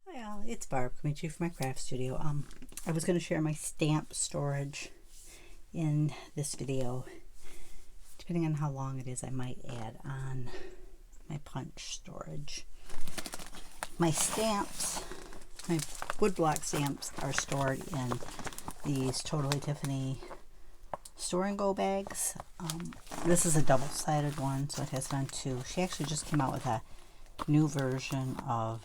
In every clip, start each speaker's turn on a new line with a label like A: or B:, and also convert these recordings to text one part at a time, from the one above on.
A: Hi all, it's Barb coming to you from my craft studio. I was going to share my stamp storage in this video. Depending on how long it is, I might add on my punch storage. My stamps, my woodblock stamps are stored in these Totally Tiffany store and go bags. This is a double-sided one, so it has it on two. She actually just came out with a new version of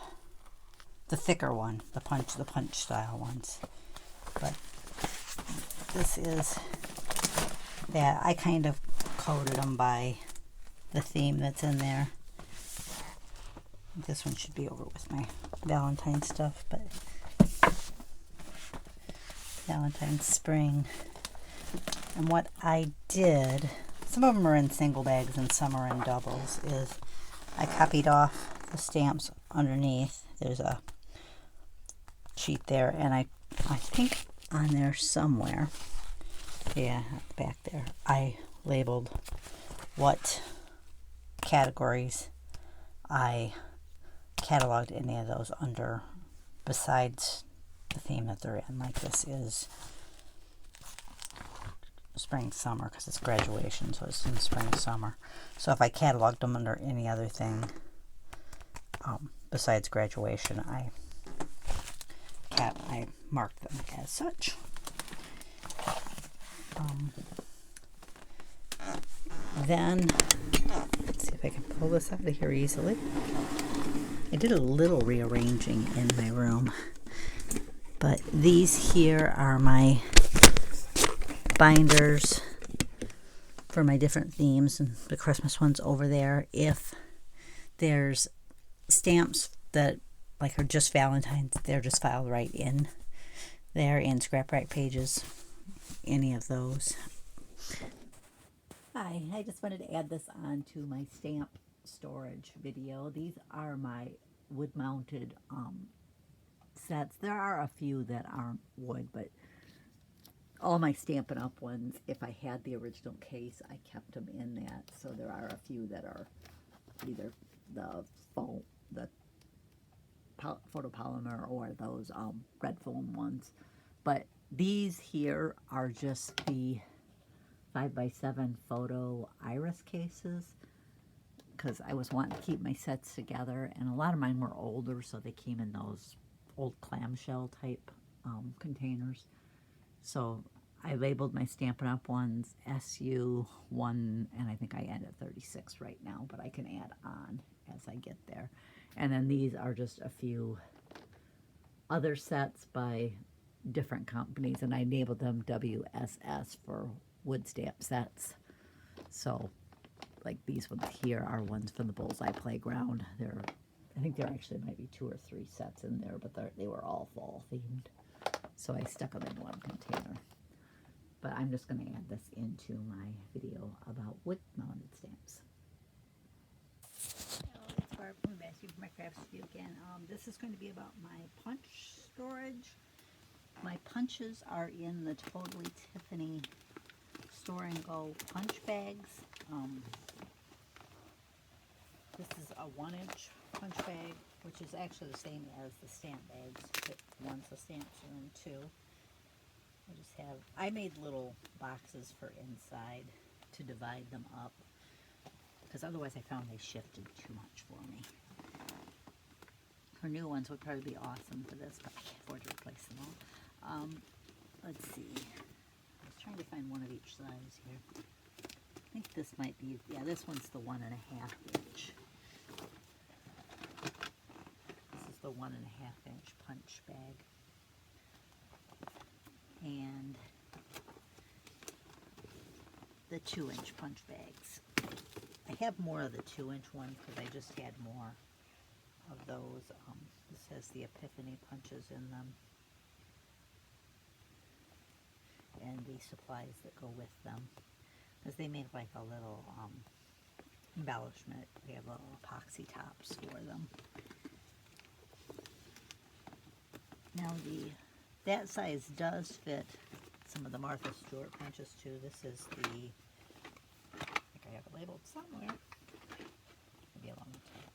A: the thicker one, the punch style ones. But this is that I kind of coded them by the theme that's in there. This one should be over with my Valentine stuff, but Valentine's spring. And what I did, some of them are in single bags and some are in doubles, is I copied off the stamps underneath. There's a sheet there, and I think on there somewhere, yeah, back there, I labeled what categories I cataloged any of those under besides the theme that they're in. Like this is spring summer because it's graduation, so it's in spring summer. So if I cataloged them under any other thing besides graduation, I marked them as such. Then, let's see if I can pull this out of here easily. I did a little rearranging in my room, but these here are my binders for my different themes, and the Christmas ones over there. If there's stamps that like are just Valentine's, they're just filed right in there in scrap rack pages, any of those. Hi, I just wanted to add this on to my stamp storage video. These are my wood mounted sets. There are a few that aren't wood, but all my Stampin' Up! Ones, if I had the original case, I kept them in that. So there are a few that are either the foam, the photopolymer, or those red foam ones. But these here are just the 5x7 photo iris cases, because I was wanting to keep my sets together, and a lot of mine were older, so they came in those old clamshell type containers. So I labeled my Stampin' Up! Ones SU1, and I think I end at 36 right now, but I can add on as I get there. And then these are just a few other sets by different companies, and I labeled them WSS for wood stamp sets. So like these ones here are ones from the Bullseye Playground. I think there actually might be 2 or 3 sets in there, but they were all fall themed. So I stuck them in one container. But I'm just going to add this into my video about wood mounted stamps. Hello, it's Barb from my craft studio again. This is going to be about my punch storage. My punches are in the Totally Tiffany store and go punch bags. This is a 1-inch punch bag, which is actually the same as the stamp bags, but once the stamps are in 2. I made little boxes for inside to divide them up, because otherwise I found they shifted too much for me. Her new ones would probably be awesome for this, but I can't afford to replace them all. Let's see. I was trying to find one of each size here. I think this might be, yeah, this one's the 1.5 inch. This is the 1.5 inch punch bag. And the 2-inch punch bags. I have more of the 2-inch ones because I just had more of those. This has the Epiphany punches in them, and the supplies that go with them, because they make like a little embellishment. They have little epoxy tops for them. Now that size does fit some of the Martha Stewart punches too. This is the, I think I have it labeled somewhere. Maybe along the top.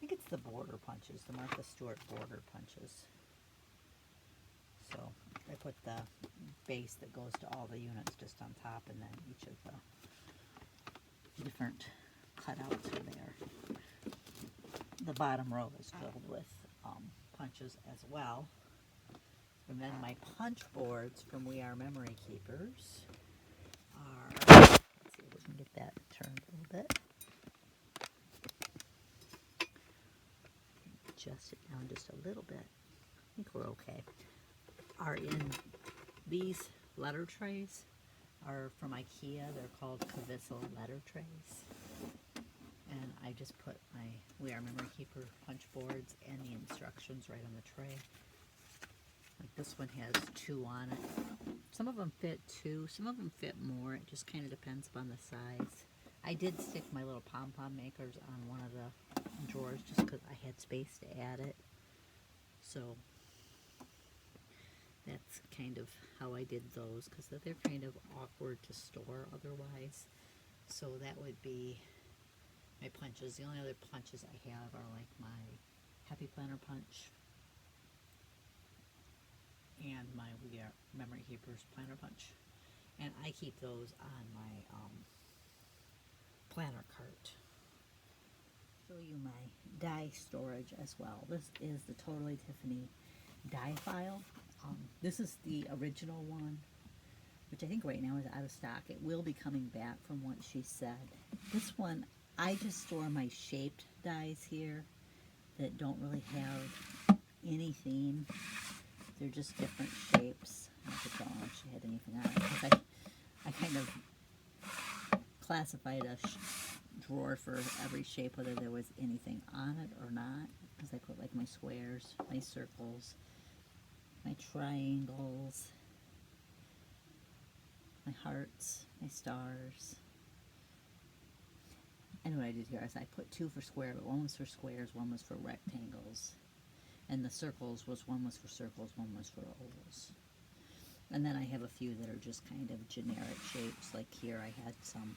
A: I think it's the border punches, the Martha Stewart border punches. So I put the base that goes to all the units just on top, and then each of the different cutouts are there. The bottom row is filled with punches as well. And then my punch boards from We Are Memory Keepers are, let's see if we can get that turned a little bit. Adjust it down just a little bit. I think we're okay. Are in these letter trays, are from IKEA. They're called Cavissel letter trays. And I just put my We Are Memory Keeper punch boards and the instructions right on the tray. Like this one has 2 on it. Some of them fit 2, some of them fit more. It just kind of depends upon the size. I did stick my little pom-pom makers on one of the drawers just because I had space to add it. So that's kind of how I did those, because they're kind of awkward to store otherwise. So that would be my punches. The only other punches I have are like my Happy Planner punch and my We Are Memory Keepers planner punch. And I keep those on my planner cart. Show you my die storage as well. This is the Totally Tiffany die file. This is the original one, which I think right now is out of stock. It will be coming back from what she said. This one, I just store my shaped dies here that don't really have any theme. They're just different shapes. I don't know if she had anything on it, because I kind of classified a drawer for every shape, whether there was anything on it or not, because I put like my squares, my circles, my triangles, my hearts, my stars. And what I did here is I put 2 for square, but one was for squares, one was for rectangles. And the circles was, one was for circles, one was for ovals. And then I have a few that are just kind of generic shapes. Like here I had some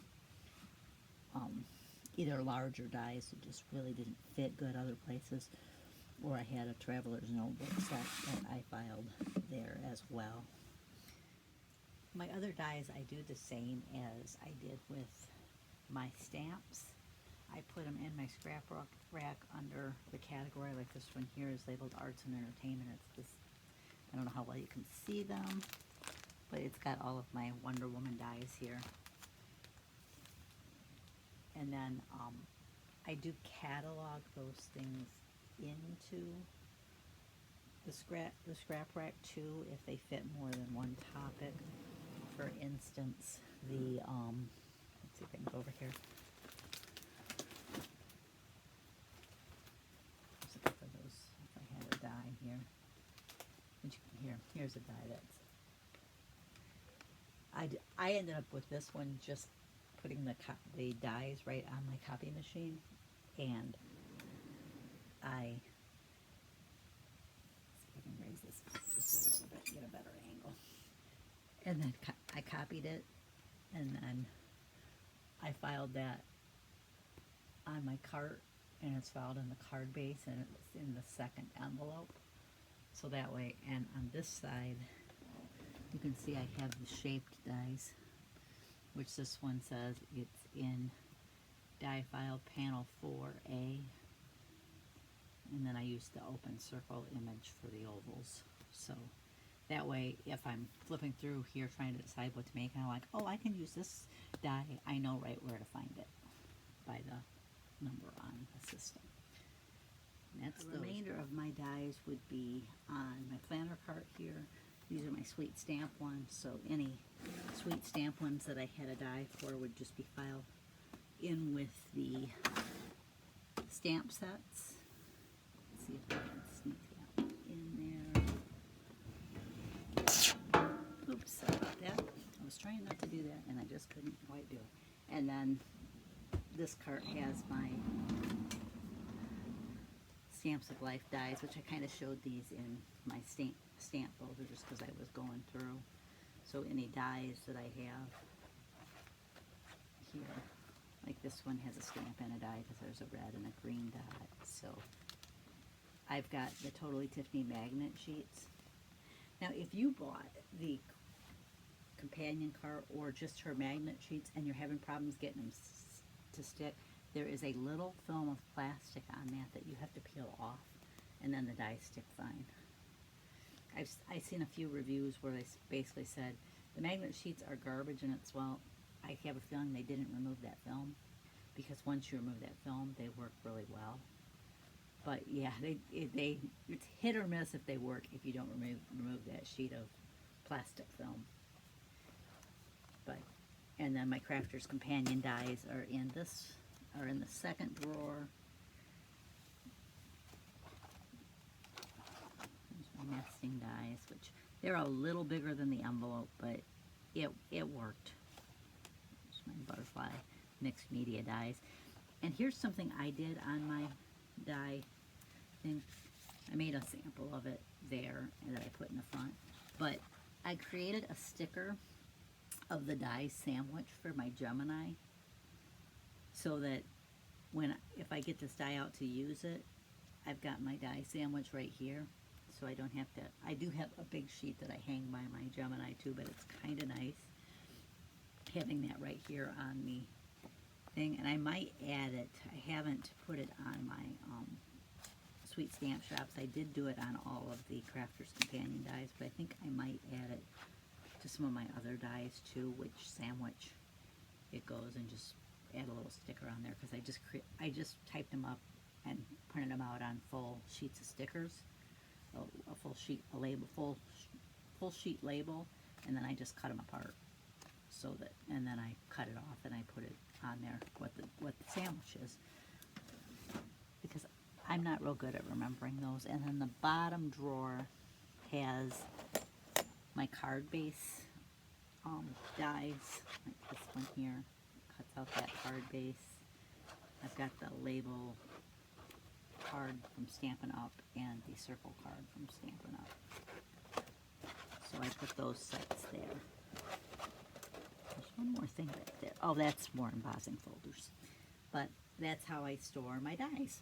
A: either larger dies that just really didn't fit good other places, or I had a traveler's notebook set that I filed there as well. My other dies I do the same as I did with my stamps. I put them in my scrap rack under the category. Like this one here is labeled Arts and Entertainment. It's this, I don't know how well you can see them, but it's got all of my Wonder Woman dies here. And then I do catalog those things into the scrap rack too, if they fit more than one topic. For instance, the let's see if I can go over here. Let's look for those. If I had a die here, here's a die that's. I ended up with this one just putting the dies right on my copy machine, and I see if I can raise this just a little bit to get a better angle. And then I copied it, and then I filed that on my cart, and it's filed in the card base, and it's in the second envelope. So that way, and on this side, you can see I have the shaped dies, which this one says it's in die file panel 4A. And then I use the open circle image for the ovals. So that way, if I'm flipping through here trying to decide what to make, and I'm like, oh, I can use this die, I know right where to find it by the number on the system. And that's the remainder of my dies would be on my planner cart here. These are my sweet stamp ones, so any sweet stamp ones that I had a die for would just be filed in with the stamp sets. Let's see if I can sneak that in there. Oops, sorry about that. I was trying not to do that, and I just couldn't quite do it. And then this cart has my Stamps of Life dies, which I kind of showed these in my stamp folder just because I was going through. So any dies that I have here, like this one has a stamp and a die because there's a red and a green dot. So I've got the Totally Tiffany magnet sheets. Now, if you bought the companion cart or just her magnet sheets and you're having problems getting them to stick, there is a little film of plastic on that you have to peel off, and then the dies stick fine. I've seen a few reviews where they basically said the magnet sheets are garbage, and it's, well, I have a feeling they didn't remove that film, because once you remove that film, they work really well. But yeah, it's hit or miss if they work if you don't remove that sheet of plastic film. But, and then my Crafter's Companion dies are in the second drawer. There's my nesting dies, which they're a little bigger than the envelope, but it worked. There's my butterfly mixed media dies. And here's something I did on my die thing. I made a sample of it there and that I put in the front. But I created a sticker of the die sandwich for my Gemini, so that if I get this die out to use it, I've got my die sandwich right here, so I don't have to. I do have a big sheet that I hang by my Gemini too, but it's kind of nice having that right here on the thing. And I might add it. I haven't put it on my Sweet Stamp Shops. I did do it on all of the Crafter's Companion dies, but I think I might add it to some of my other dies too, which sandwich it goes, and just add a little sticker on there, because I just typed them up and printed them out on full sheets of stickers, a full sheet, a label, full sheet label, and then I just cut them apart, so that, and then I cut it off and I put it on there what the sandwich is, because I'm not real good at remembering those. And then the bottom drawer has my card base dies, like this one here, cuts out that card base. I've got the label card from Stampin' Up and the circle card from Stampin' Up. So I put those sets there. There's one more thing back there. Oh, that's more embossing folders. But that's how I store my dies.